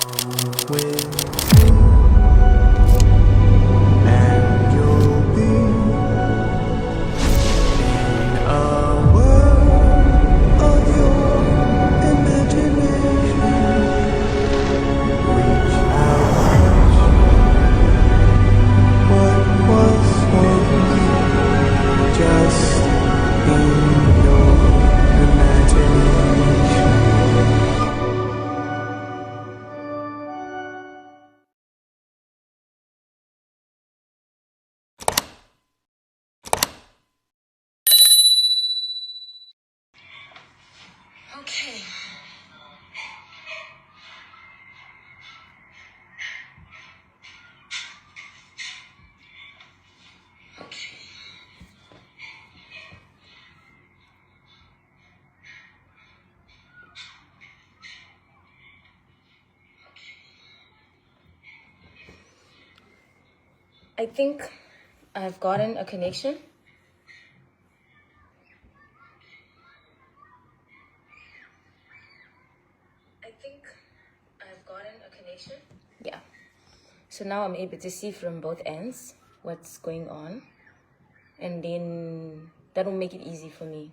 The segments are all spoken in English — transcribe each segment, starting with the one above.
with me, and you'll be in a world of your imagination. Reach out, touch what was once just in your imagination. Okay. I think I've gotten a connection. Yeah. So now I'm able to see from both ends what's going on. And then that will make it easy for me.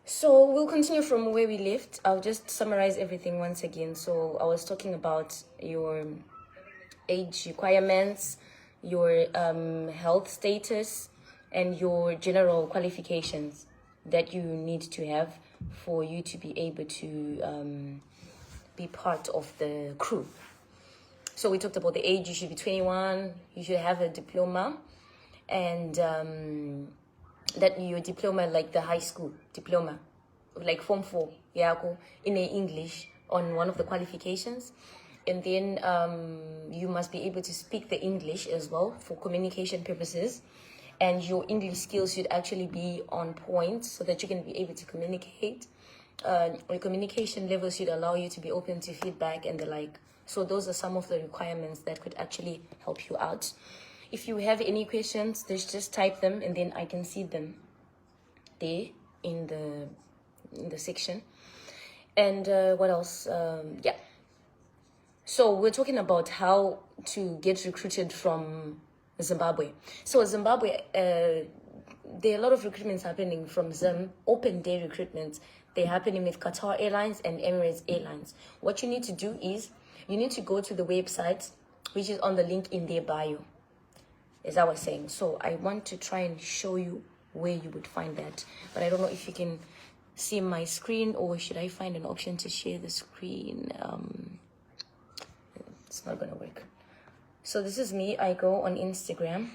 So we'll continue from where we left. I'll just summarize everything once again. So I was talking about your age requirements, your health status, and your general qualifications that you need to have for you to be able to be part of the crew. So we talked about the age. You should be 21. You should have a diploma, and that your diploma, like the high school diploma, like Form 4, yeah, in English on one of the qualifications. And then you must be able to speak the English as well for communication purposes. And your English skills should actually be on point so that you can be able to communicate. Your communication level should allow you to be open to feedback and the like. So those are some of the requirements that could actually help you out. If you have any questions, just type them and then I can see them there in the section. And what else? Yeah. So we're talking about how to get recruited from Zimbabwe. So Zimbabwe, there are a lot of recruitments happening from Zim, open day recruitments. They're happening with Qatar Airlines and Emirates Airlines. What you need to do is you need to go to the website, which is on the link in their bio, as I was saying. So I want to try and show you where you would find that. But I don't know if you can see my screen, or should I find an option to share the screen? It's not going to work. So this is me. I go on Instagram.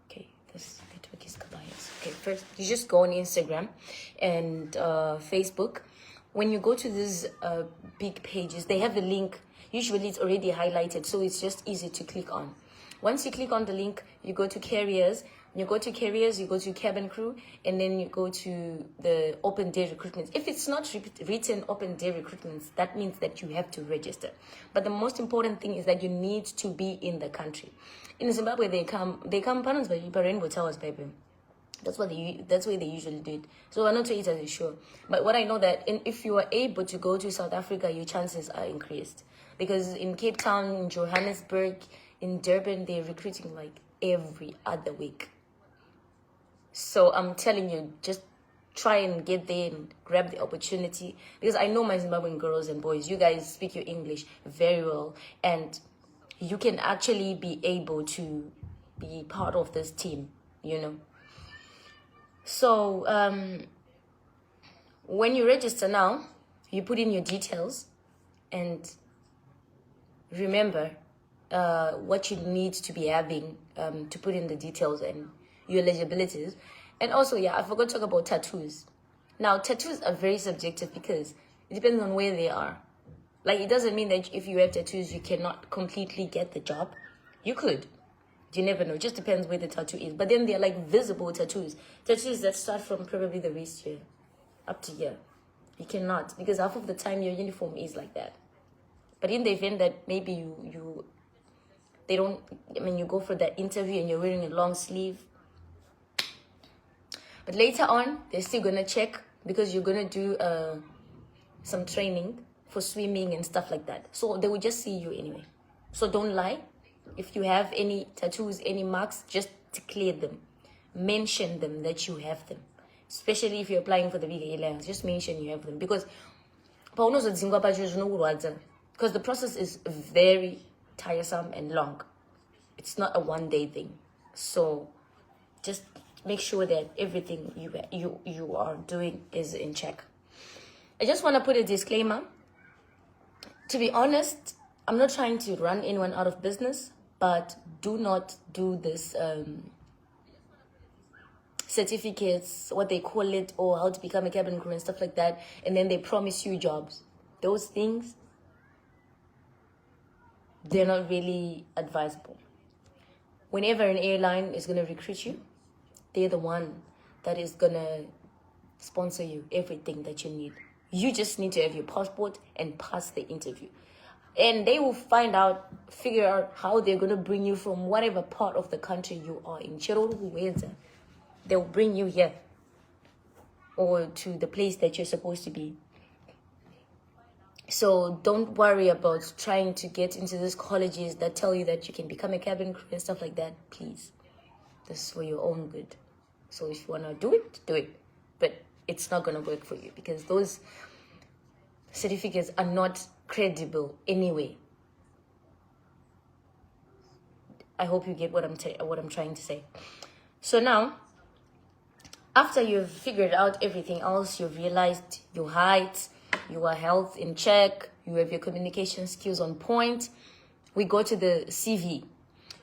Okay, this network is biased. Okay, first you just go on Instagram and Facebook. When you go to these big pages, they have the link. Usually it's already highlighted, so it's just easy to click on. Once you click on the link, you go to carriers. You go to carriers, you go to cabin crew, and then you go to the open day recruitments. If it's not written open day recruitments, that means that you have to register. But the most important thing is that you need to be in the country. In Zimbabwe, they come panels by Rainbow Towers, baby. That's where they usually do it. So I'm not totally sure. But what I know that if you are able to go to South Africa, your chances are increased. Because in Cape Town, in Johannesburg, in Durban, they're recruiting like every other week. So I'm telling you, just try and get there and grab the opportunity. Because I know my Zimbabwean girls and boys, you guys speak your English very well. And you can actually be able to be part of this team, you know. So when you register now, you put in your details and remember what you need to be having to put in the details and your eligibilities. And also, yeah, I forgot to talk about tattoos. Now, tattoos are very subjective because it depends on where they are. Like, it doesn't mean that if you have tattoos, you cannot completely get the job. You could. You never know. It just depends where the tattoo is. But then they're like visible tattoos. Tattoos that start from probably the wrist here up to here. You cannot, because half of the time your uniform is like that. But in the event that maybe you they don't, I mean, you go for that interview and you're wearing a long sleeve. But later on, they're still gonna check because you're gonna do some training for swimming and stuff like that. So they will just see you anyway. So don't lie. If you have any tattoos, any marks, just declare them. Mention them that you have them. Especially if you're applying for the bigger airlines, just mention you have them. Because the process is very tiresome and long. It's not a one-day thing. So just make sure that everything you are doing is in check. I just want to put a disclaimer. To be honest, I'm not trying to run anyone out of business, but do not do this certificates, what they call it, or how to become a cabin crew and stuff like that, and then they promise you jobs. Those things, they're not really advisable. Whenever an airline is going to recruit you, they're the one that is going to sponsor you everything that you need. You just need to have your passport and pass the interview. And they will figure out how they're going to bring you from whatever part of the country you are in. They'll bring you here or to the place that you're supposed to be. So don't worry about trying to get into these colleges that tell you that you can become a cabin crew and stuff like that. Please, this is for your own good. So if you want to do it, do it. But it's not going to work for you because those certificates are not credible anyway. I hope you get what I'm trying to say. So now, after you've figured out everything else, you've realized your height, your health in check, you have your communication skills on point, we go to the CV.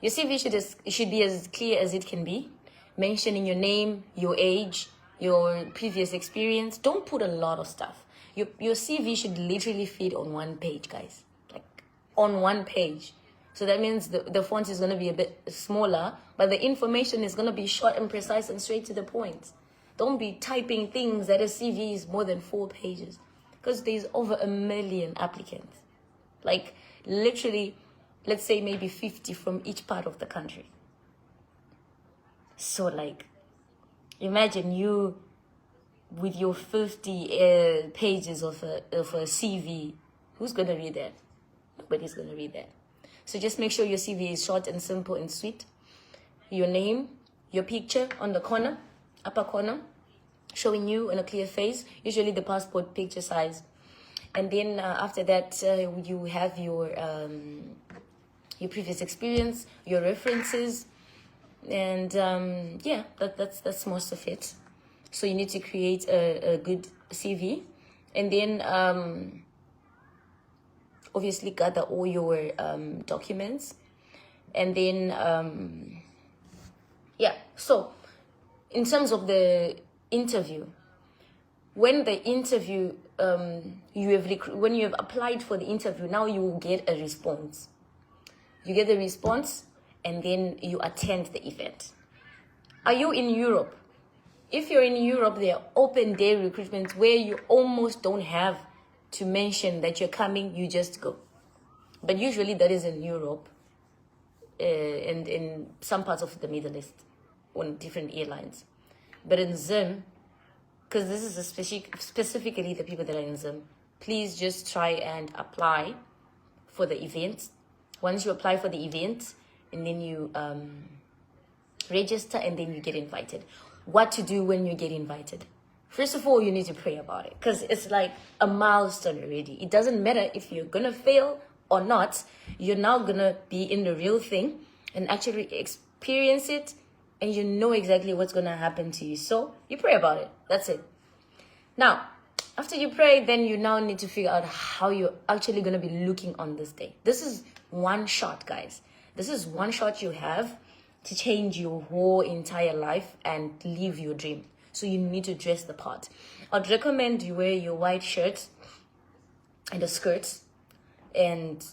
Your CV should be as clear as it can be, mentioning your name, your age, your previous experience. Don't put a lot of stuff. Your CV should literally fit on one page, guys. Like, on one page. So that means the font is going to be a bit smaller, but the information is going to be short and precise and straight to the point. Don't be typing things that a CV is more than 4 pages. Because there's over 1 million applicants. Like, literally, let's say maybe 50 from each part of the country. So, like, imagine you with your 50 pages of a CV. Who's going to read that? Nobody's going to read that. So just make sure your CV is short and simple and sweet. Your name, your picture on the corner, upper corner, showing you in a clear face, usually the passport picture size. And then after that, you have your previous experience, your references, and yeah, that's most of it. So you need to create a good CV, and then obviously gather all your documents, and then yeah. So in terms of the interview, when the interview when you have applied for the interview, now you will get a response. You get the response, and then you attend the event. Are you in Europe? If you're in Europe, there are open day recruitments where you almost don't have to mention that you're coming, you just go. But usually that is in Europe and in some parts of the Middle East on different airlines. But in Zim, because this is specifically the people that are in Zim, please just try and apply for the event. Once you apply for the event, and then you register, and then you get invited. What to do when you get invited? First of all, you need to pray about it, because it's like a milestone already. It doesn't matter if you're going to fail or not. You're now going to be in the real thing and actually experience it, and you know exactly what's going to happen to you. So you pray about it. That's it. Now, after you pray, then you now need to figure out how you're actually going to be looking on this day. This is one shot, guys. This is one shot you have to change your whole entire life and live your dream. So you need to dress the part. I'd recommend you wear your white shirt and a skirt and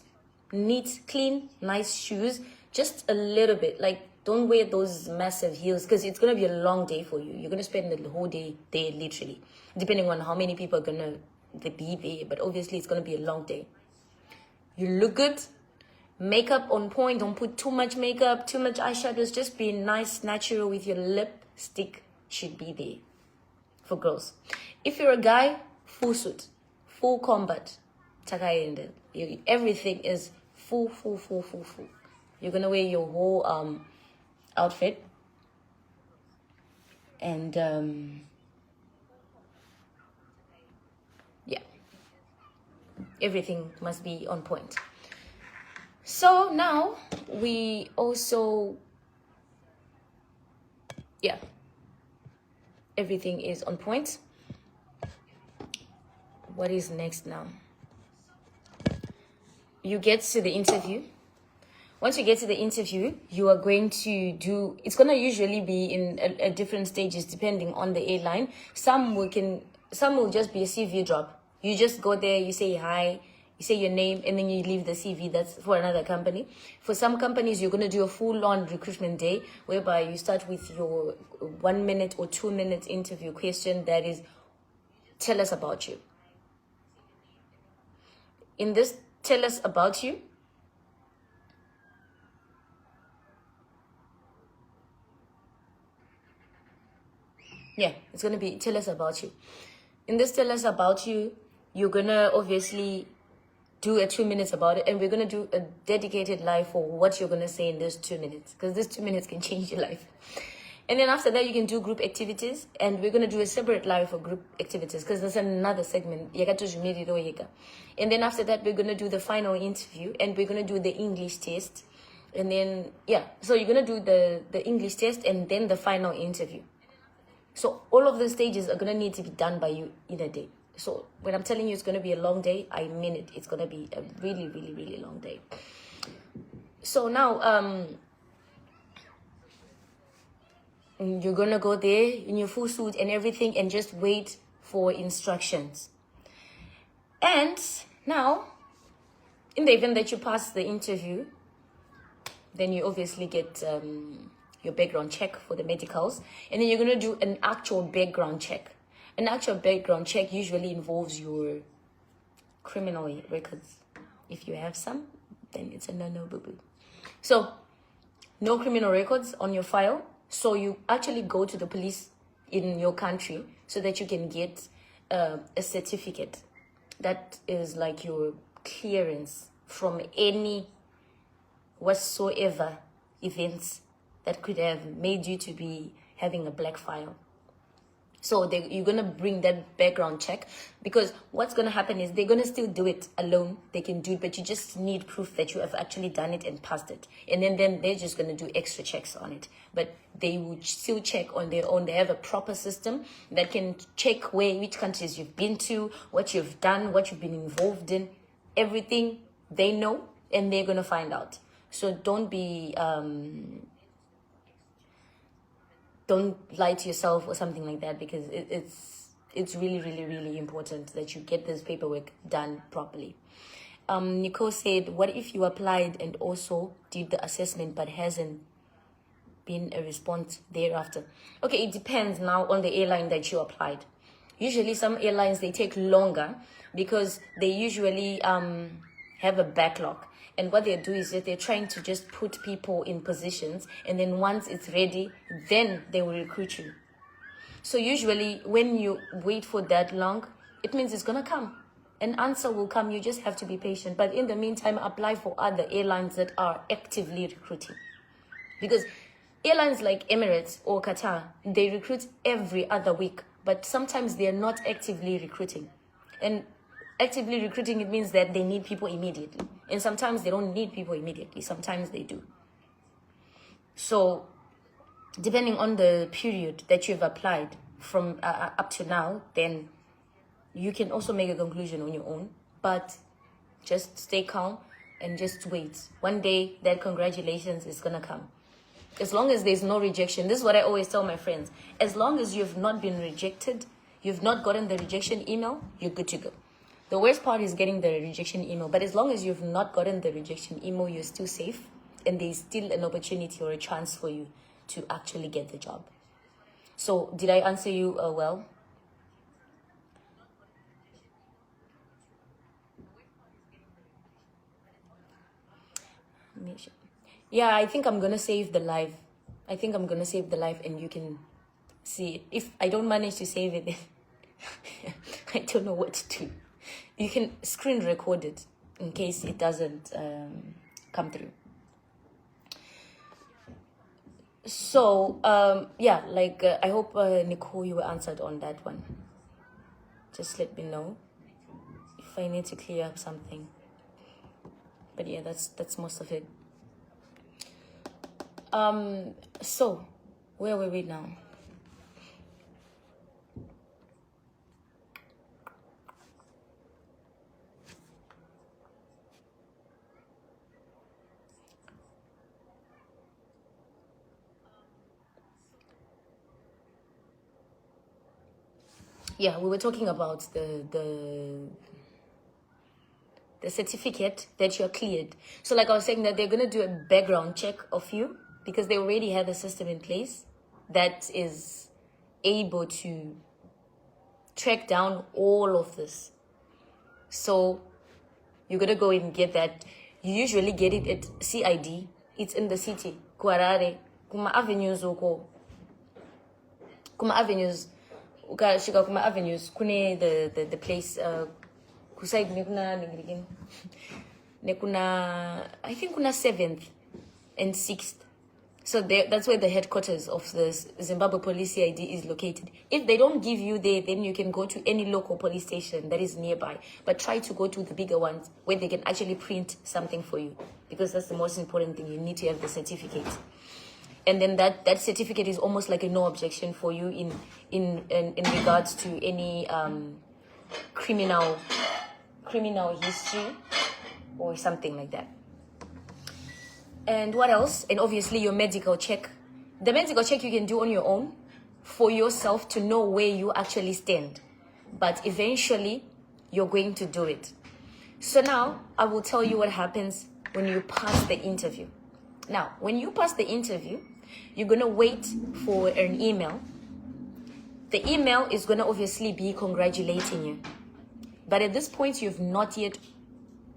neat, clean, nice shoes. Just a little bit. Like, don't wear those massive heels, because it's going to be a long day for you. You're going to spend the whole day there, literally. Depending on how many people are going to be there. But obviously, it's going to be a long day. You look good. Makeup on point. Don't put too much makeup, too much eyeshadows. Just be nice, natural with your lipstick should be there for girls. If you're a guy, full suit, full combat. Everything is full. You're gonna wear your whole outfit, and yeah, everything must be on point. So now we also, yeah, everything is on point. What is next now? You get to the interview. Once you get to the interview, you are going to do, it's going to usually be in a different stages depending on the airline. Some will just be a CV drop. You just go there, you say hi, you say your name, and then you leave the CV. That's for another company. For some companies, you're going to do a full-on recruitment day, whereby you start with your 1 minute or 2 minute interview question that is, tell us about you. In this, tell us about you, yeah, it's going to be tell us about you. In this tell us about you, you're going to obviously do a 2 minutes about it, and we're going to do a dedicated live for what you're going to say in those 2 minutes, because this 2 minutes can change your life. And then after that, you can do group activities, and we're going to do a separate live for group activities, because there's another segment. And then after that, we're going to do the final interview, and we're going to do the English test. And then, yeah, so you're going to do the English test and then the final interview. So all of the stages are going to need to be done by you in a day. So when I'm telling you it's going to be a long day, I mean it. It's going to be a really, really, really long day. So now, you're going to go there in your full suit and everything and just wait for instructions. And now, in the event that you pass the interview, then you obviously get your background check for the medicals. And then you're going to do an actual background check. An actual background check usually involves your criminal records. If you have some, then it's a no-no, boo-boo. So, no criminal records on your file. So you actually go to the police in your country so that you can get a certificate that is like your clearance from any whatsoever events that could have made you to be having a black file. So you're going to bring that background check, because what's going to happen is they're going to still do it alone. They can do it, but you just need proof that you have actually done it and passed it. And then they're just going to do extra checks on it. But they would still check on their own. They have a proper system that can check which countries you've been to, what you've done, what you've been involved in. Everything they know, and they're going to find out. So don't be... don't lie to yourself or something like that, because it's really, really, really important that you get this paperwork done properly. Nicole said, what if you applied and also did the assessment but hasn't been a response thereafter? Okay, it depends now on the airline that you applied. Usually some airlines, they take longer because they usually have a backlog. And what they do is that they're trying to just put people in positions, and then once it's ready, then they will recruit you. So usually when you wait for that long, it means it's going to come. An answer will come. You just have to be patient. But in the meantime, apply for other airlines that are actively recruiting. Because airlines like Emirates or Qatar, they recruit every other week. But sometimes they are not actively recruiting. And actively recruiting, it means that they need people immediately. And sometimes they don't need people immediately. Sometimes they do. So, depending on the period that you've applied from up to now, then you can also make a conclusion on your own. But just stay calm and just wait. One day, that congratulations is going to come. As long as there's no rejection. This is what I always tell my friends. As long as you've not been rejected, you've not gotten the rejection email, you're good to go. The worst part is getting the rejection email. But as long as you've not gotten the rejection email, you're still safe. And there's still an opportunity or a chance for you to actually get the job. So, did I answer you well? Yeah, I think I'm gonna save the live. I think I'm gonna save the live, and you can see it. If I don't manage to save it, then I don't know what to do. You can screen record it in case it doesn't come through. So yeah, like I hope Nicole, you were answered on that one. Just let me know if I need to clear up something. But yeah, that's most of it. So where were we now? Yeah, we were talking about the certificate that you're cleared. So like I was saying, that they're going to do a background check of you because they already have a system in place that is able to track down all of this. So you're going to go and get that. You usually get it at CID. It's in the city. Kuarare. Kuma avenues uko. Kuma avenues. Ukashika kuma avenues. Kune the place. Kuside nekuna ningirigin. Nekuna, I think kuna 7th and 6th. So that's where the headquarters of the Zimbabwe Police CID is located. If they don't give you there, then you can go to any local police station that is nearby. But try to go to the bigger ones where they can actually print something for you, because that's the most important thing. You need to have the certificate. And then that certificate is almost like a no objection for you in regards to any criminal history or something like that. And what else? And obviously your medical check. The medical check you can do on your own for yourself to know where you actually stand. But eventually, you're going to do it. So now, I will tell you what happens when you pass the interview. Now, when you pass the interview, you're going to wait for an email. The email is going to obviously be congratulating you. But at this point, you've not yet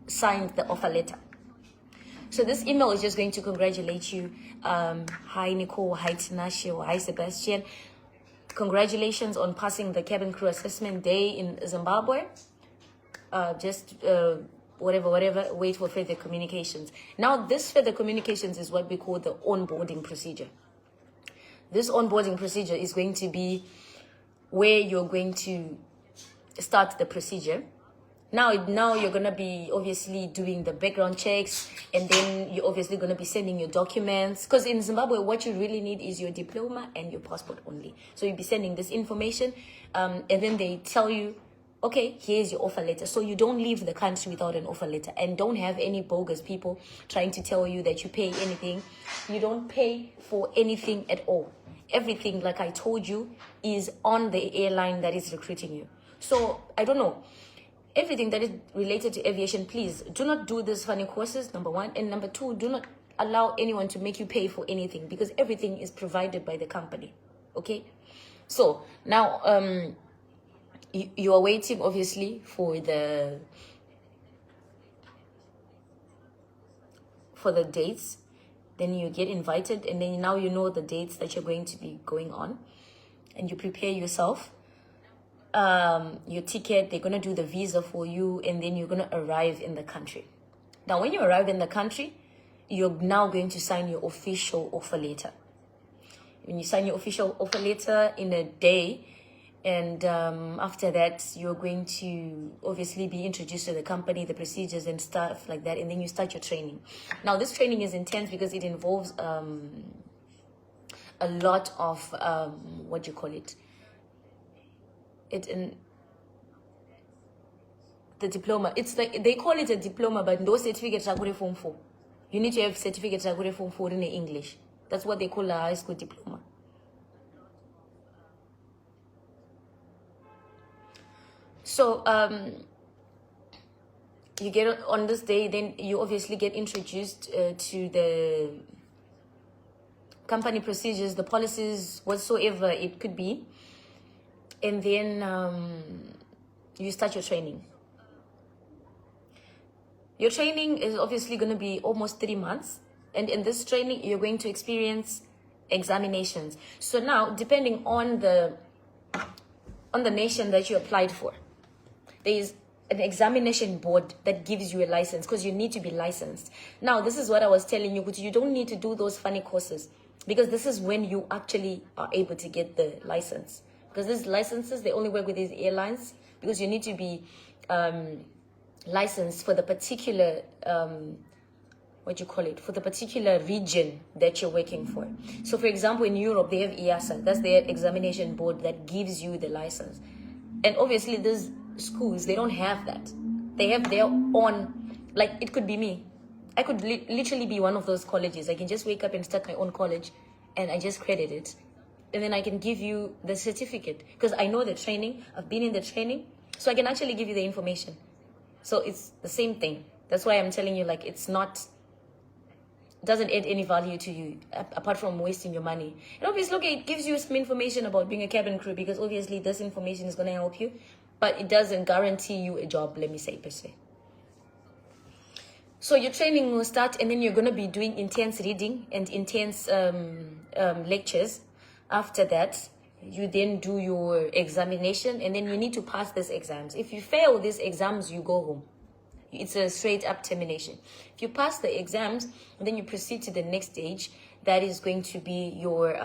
signed the offer letter. So this email is just going to congratulate you. Hi Nicole, hi Tinashe, or hi Sebastian. Congratulations on passing the cabin crew assessment day in Zimbabwe. Whatever, wait for further communications. Now this further communications is what we call the onboarding procedure. This onboarding procedure is going to be where you're going to start the procedure. Now you're going to be obviously doing the background checks, and then you're obviously going to be sending your documents. Because in Zimbabwe, what you really need is your diploma and your passport only. So you'll be sending this information, and then they tell you, okay, here's your offer letter. So you don't leave the country without an offer letter, and don't have any bogus people trying to tell you that you pay anything. You don't pay for anything at all. Everything, like I told you, is on the airline that is recruiting you. So I don't know. Everything that is related to aviation, please do not do these funny courses, number one. And number two, do not allow anyone to make you pay for anything, because everything is provided by the company. Okay? So now you are waiting, obviously, for the dates. Then you get invited, and then now you know the dates that you're going to be going on, and you prepare yourself. Your ticket, they're going to do the visa for you, and then you're going to arrive in the country. Now, when you arrive in the country, you're now going to sign your official offer letter. When you sign your official offer letter in a day, and after that, you're going to obviously be introduced to the company, the procedures and stuff like that, and then you start your training. Now, this training is intense because it involves a lot of, what do you call it? In the diploma, it's like they call it a diploma, but no certificate are form 4. You need to have certificates are form 4 in English. That's what they call a high school diploma. So you get on this day, then you obviously get introduced to the company procedures, the policies, whatsoever it could be. And then you start your training. Your training is obviously going to be almost 3 months. And in this training, you're going to experience examinations. So now, depending on the nation that you applied for, there is an examination board that gives you a license, because you need to be licensed. Now, this is what I was telling you, but you don't need to do those funny courses, because this is when you actually are able to get the license. Because these licenses, they only work with these airlines, because you need to be licensed for the particular for the particular region that you're working for. So for example, in Europe, they have EASA. That's their examination board that gives you the license. And obviously these schools, they don't have that. They have their own, like it could be me. I could literally be one of those colleges. I can just wake up and start my own college, and I just credit it. And then I can give you the certificate, because I know the training, I've been in the training, so I can actually give you the information. So it's the same thing. That's why I'm telling you, like, it's not, doesn't add any value to you apart from wasting your money. And obviously, okay, it gives you some information about being a cabin crew, because obviously this information is going to help you, but it doesn't guarantee you a job, let me say, per se. So your training will start, and then you're going to be doing intense reading and intense lectures. After that, you then do your examination, and then you need to pass these exams. If you fail these exams, you go home. It's a straight up termination. If you pass the exams, then you proceed to the next stage. That is going to be your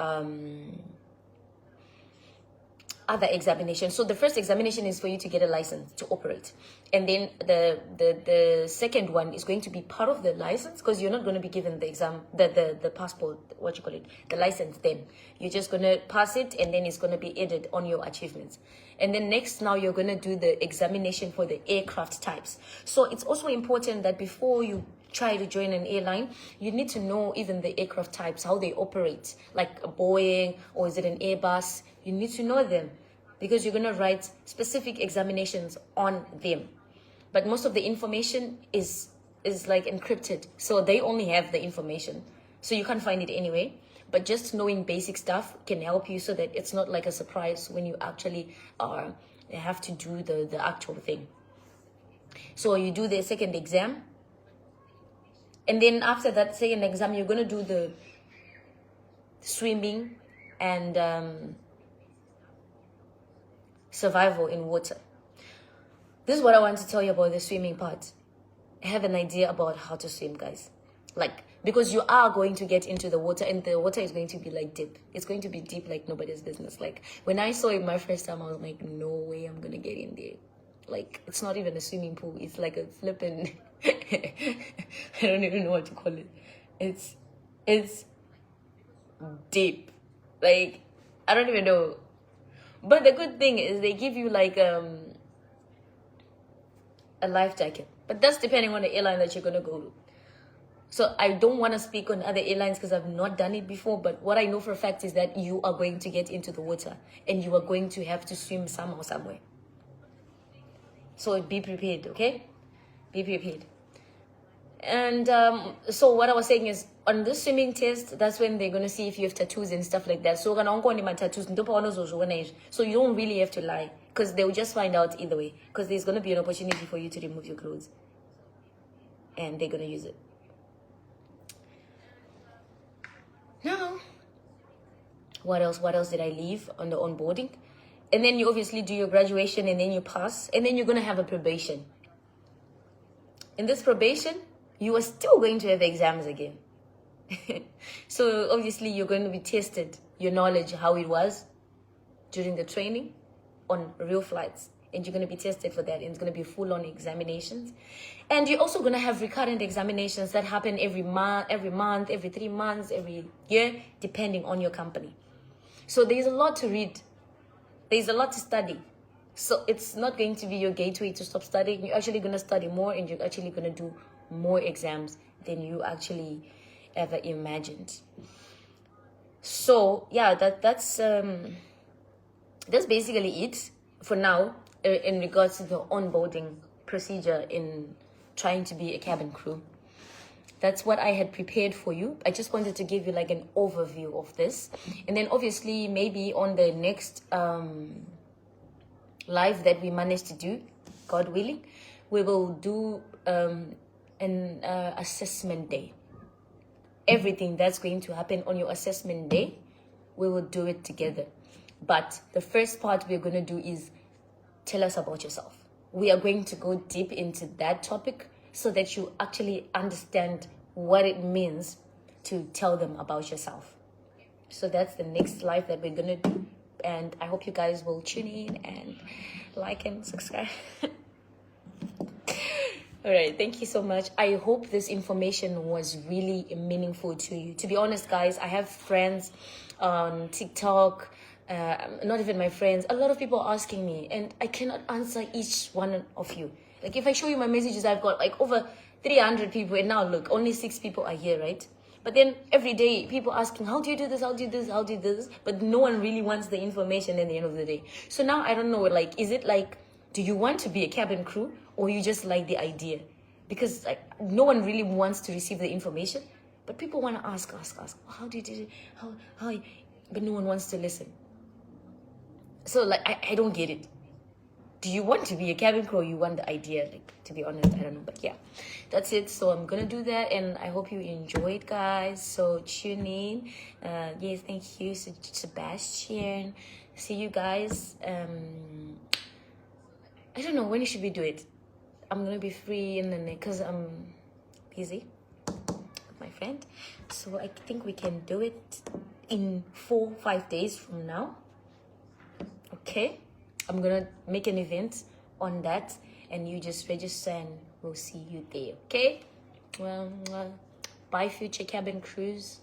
other examination. So the first examination is for you to get a license to operate. And then the second one is going to be part of the license, because you're not going to be given the exam, the passport, the license then. You're just going to pass it, and then it's going to be added on your achievements. And then next, now you're going to do the examination for the aircraft types. So it's also important that before you try to join an airline, you need to know even the aircraft types, how they operate, like a Boeing, or is it an Airbus? You need to know them, because you're going to write specific examinations on them. But most of the information is like encrypted, so they only have the information, so you can't find it anyway. But just knowing basic stuff can help you, so that it's not like a surprise when you actually have to do the actual thing. So you do the second exam, and then after that second exam, you're going to do the swimming and survival in water. This is what I want to tell you about the swimming part. Have an idea about how to swim, guys. Like, because you are going to get into the water, and the water is going to be like deep. It's going to be deep like nobody's business. Like, when I saw it my first time, I was like, no way I'm going to get in there. Like, it's not even a swimming pool. It's like a flipping, I don't even know what to call it. It's deep. Like, I don't even know. But the good thing is they give you like a life jacket. But that's depending on the airline that you're going to go to. So I don't want to speak on other airlines, because I've not done it before. But what I know for a fact is that you are going to get into the water, and you are going to have to swim somehow, somewhere. So be prepared, okay? Be prepared. And so what I was saying is, on this swimming test, that's when they're going to see if you have tattoos and stuff like that. So so you don't really have to lie, because they will just find out either way, because there's going to be an opportunity for you to remove your clothes, and they're going to use it. Now, what else did I leave on the onboarding? And then you obviously do your graduation, and then you pass, and then you're going to have a probation. In this probation, you are still going to have exams again. So obviously you're going to be tested, your knowledge, how it was during the training on real flights. And you're going to be tested for that. And it's going to be full-on examinations. And you're also going to have recurrent examinations that happen every month, every 3 months, every year, depending on your company. So there's a lot to read. There's a lot to study. So it's not going to be your gateway to stop studying. You're actually going to study more, and you're actually going to do more exams than you actually ever imagined. So yeah, that's basically it for now in regards to the onboarding procedure in trying to be a cabin crew. That's what I had prepared for you. I just wanted to give you like an overview of this, and then obviously maybe on the next live that we manage to do, God willing, we will do an assessment day. everything that's going to happen on your assessment day, we will do it together. But the first part we're going to do is tell us about yourself. We are going to go deep into that topic so that you actually understand what it means to tell them about yourself. So that's the next live that we're going to do. And I hope you guys will tune in and like and subscribe. All right, thank you so much. I hope this information was really meaningful to you. To be honest, guys, I have friends on TikTok, not even my friends. A lot of people are asking me, and I cannot answer each one of you. Like, if I show you my messages, I've got like over 300 people, and now look, only 6 people are here, right? But then every day, people asking, how do you do this? How do you do this? How do you do this? But no one really wants the information at the end of the day. So now I don't know, like, is it like, do you want to be a cabin crew, or you just like the idea? Because like no one really wants to receive the information, but people want to ask. How did you do it? How? But no one wants to listen. So like I don't get it. Do you want to be a cabin crew, or you want the idea? Like, to be honest, I don't know. But yeah, that's it. So I'm gonna do that, and I hope you enjoyed, guys. So tune in. Yes, thank you, Sebastian. See you guys. I don't know when should we do it. I'm gonna be free in the next, because I'm busy with my friend. So I think we can do it in 4-5 days from now. Okay, I'm gonna make an event on that, and you just register and we'll see you there. Okay, well, bye future cabin crews.